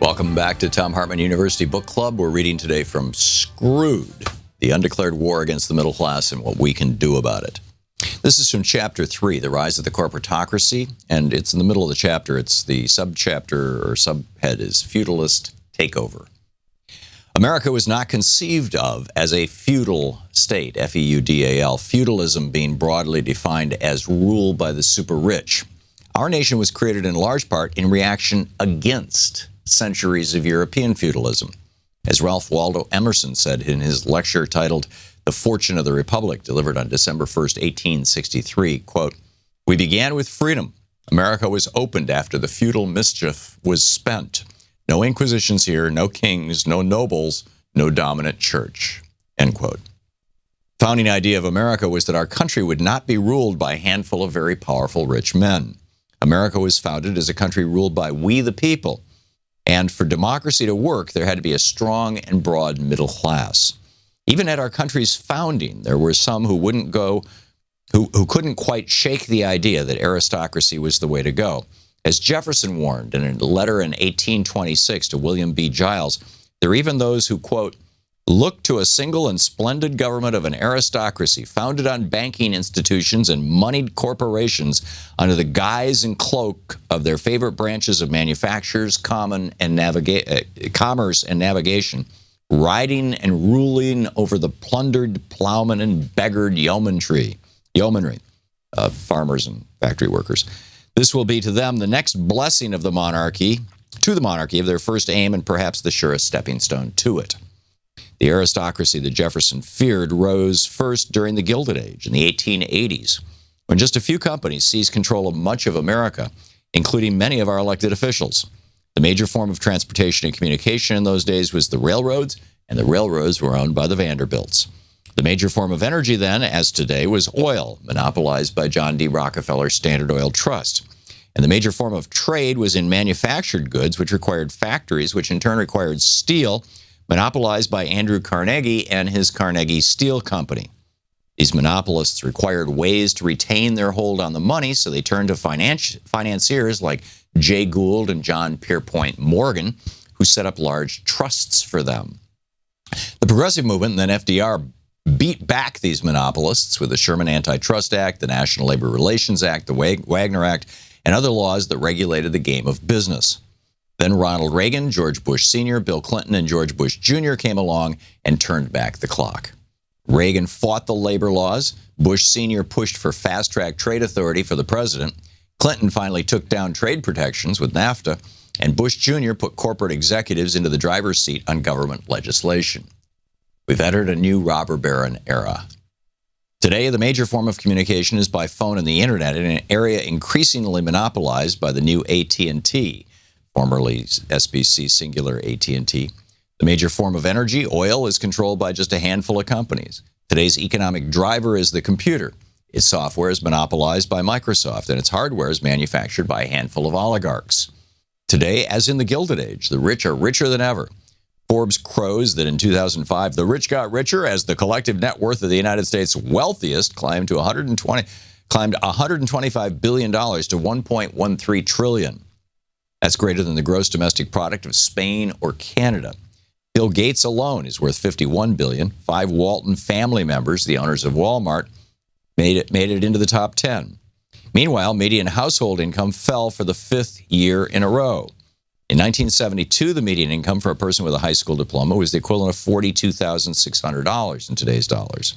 Welcome back to Thom Hartmann University Book Club. We're reading today from Screwed, The Undeclared War Against the Middle Class and What We Can Do About It. This is from Chapter 3, The Rise of the Corporatocracy, and it's in the middle of the chapter. It's the subchapter or subhead is Feudalist Takeover. America was not conceived of as a feudal state, F-E-U-D-A-L, feudalism being broadly defined as rule by the super rich. Our nation was created in large part in reaction against centuries of European feudalism. As Ralph Waldo Emerson said in his lecture titled The Fortune of the Republic, delivered on December 1st, 1863, quote, "We began with freedom. America was opened after the feudal mischief was spent. No inquisitions here, no kings, no nobles, no dominant church," end quote. The founding idea of America was that our country would not be ruled by a handful of very powerful rich men. America was founded as a country ruled by we the people. And for democracy to work, there had to be a strong and broad middle class. Even at our country's founding, there were some who who couldn't quite shake the idea that aristocracy was the way to go. As Jefferson warned in a letter in 1826 to William B. Giles, there are even those who, quote, "look to a single and splendid government of an aristocracy founded on banking institutions and moneyed corporations under the guise and cloak of their favorite branches of manufactures, commerce and navigation, riding and ruling over the plundered plowmen and beggared yeomanry, farmers and factory workers. This will be to them the next blessing of the monarchy, of their first aim and perhaps the surest stepping stone to it." The aristocracy that Jefferson feared rose first during the Gilded Age in the 1880s, when just a few companies seized control of much of America, including many of our elected officials. The major form of transportation and communication in those days was the railroads, and the railroads were owned by the Vanderbilts. The major form of energy then, as today, was oil, monopolized by John D. Rockefeller's Standard Oil Trust. And the major form of trade was in manufactured goods, which required factories, which in turn required steel, monopolized by Andrew Carnegie and his Carnegie Steel Company. These monopolists required ways to retain their hold on the money, so they turned to financiers like Jay Gould and John Pierpont Morgan, who set up large trusts for them. The Progressive Movement and then FDR beat back these monopolists with the Sherman Antitrust Act, the National Labor Relations Act, the Wagner Act, and other laws that regulated the game of business. Then Ronald Reagan, George Bush Sr., Bill Clinton, and George Bush Jr. came along and turned back the clock. Reagan fought the labor laws. Bush Sr. pushed for fast-track trade authority for the president. Clinton finally took down trade protections with NAFTA. And Bush Jr. put corporate executives into the driver's seat on government legislation. We've entered a new robber baron era. Today, the major form of communication is by phone and the internet in an area increasingly monopolized by the new AT&T, formerly SBC Singular AT&T. The major form of energy, oil, is controlled by just a handful of companies. Today's economic driver is the computer. Its software is monopolized by Microsoft, and its hardware is manufactured by a handful of oligarchs. Today, as in the Gilded Age, the rich are richer than ever. Forbes crows that in 2005, the rich got richer as the collective net worth of the United States' wealthiest climbed $125 billion to $1.13 trillion. That's greater than the gross domestic product of Spain or Canada. Bill Gates alone is worth $51 billion. 5 Walton family members, the owners of Walmart, made it into the top 10. Meanwhile, median household income fell for the 5th year in a row. In 1972, the median income for a person with a high school diploma was the equivalent of $42,600 in today's dollars.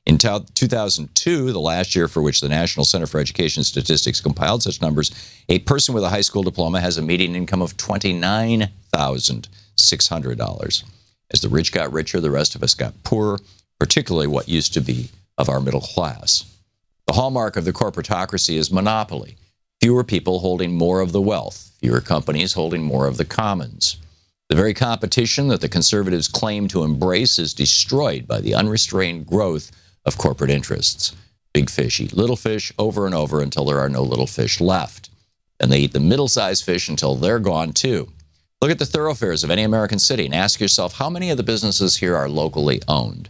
In 2002, the last year for which the National Center for Education Statistics compiled such numbers, a person with a high school diploma has a median income of $29,600. As the rich got richer, the rest of us got poorer, particularly what used to be of our middle class. The hallmark of the corporatocracy is monopoly. Fewer people holding more of the wealth, fewer companies holding more of the commons. The very competition that the conservatives claim to embrace is destroyed by the unrestrained growth of corporate interests. Big fish eat little fish over and over until there are no little fish left. And they eat the middle-sized fish until they're gone too. Look at the thoroughfares of any American city and ask yourself how many of the businesses here are locally owned.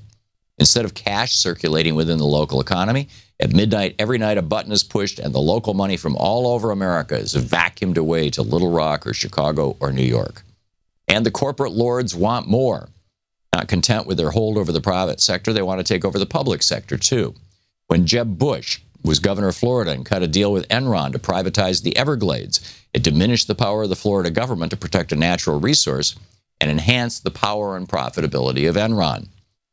Instead of cash circulating within the local economy, at midnight every night a button is pushed and the local money from all over America is vacuumed away to Little Rock or Chicago or New York. And the corporate lords want more. Not content with their hold over the private sector, they want to take over the public sector too. When Jeb Bush was governor of Florida and cut a deal with Enron to privatize the Everglades, it diminished the power of the Florida government to protect a natural resource and enhanced the power and profitability of Enron.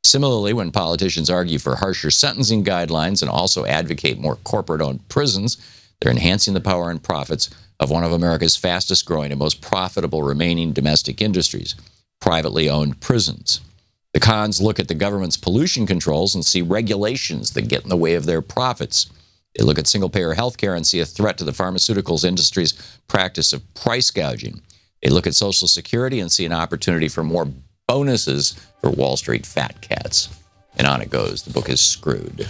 Similarly, when politicians argue for harsher sentencing guidelines and also advocate more corporate-owned prisons, they're enhancing the power and profits of one of America's fastest growing and most profitable remaining domestic industries, privately owned prisons. The cons look at the government's pollution controls and see regulations that get in the way of their profits. They look at single-payer health care and see a threat to the pharmaceuticals industry's practice of price gouging. They look at Social Security and see an opportunity for more bonuses for Wall Street fat cats. And on it goes. The book is screwed.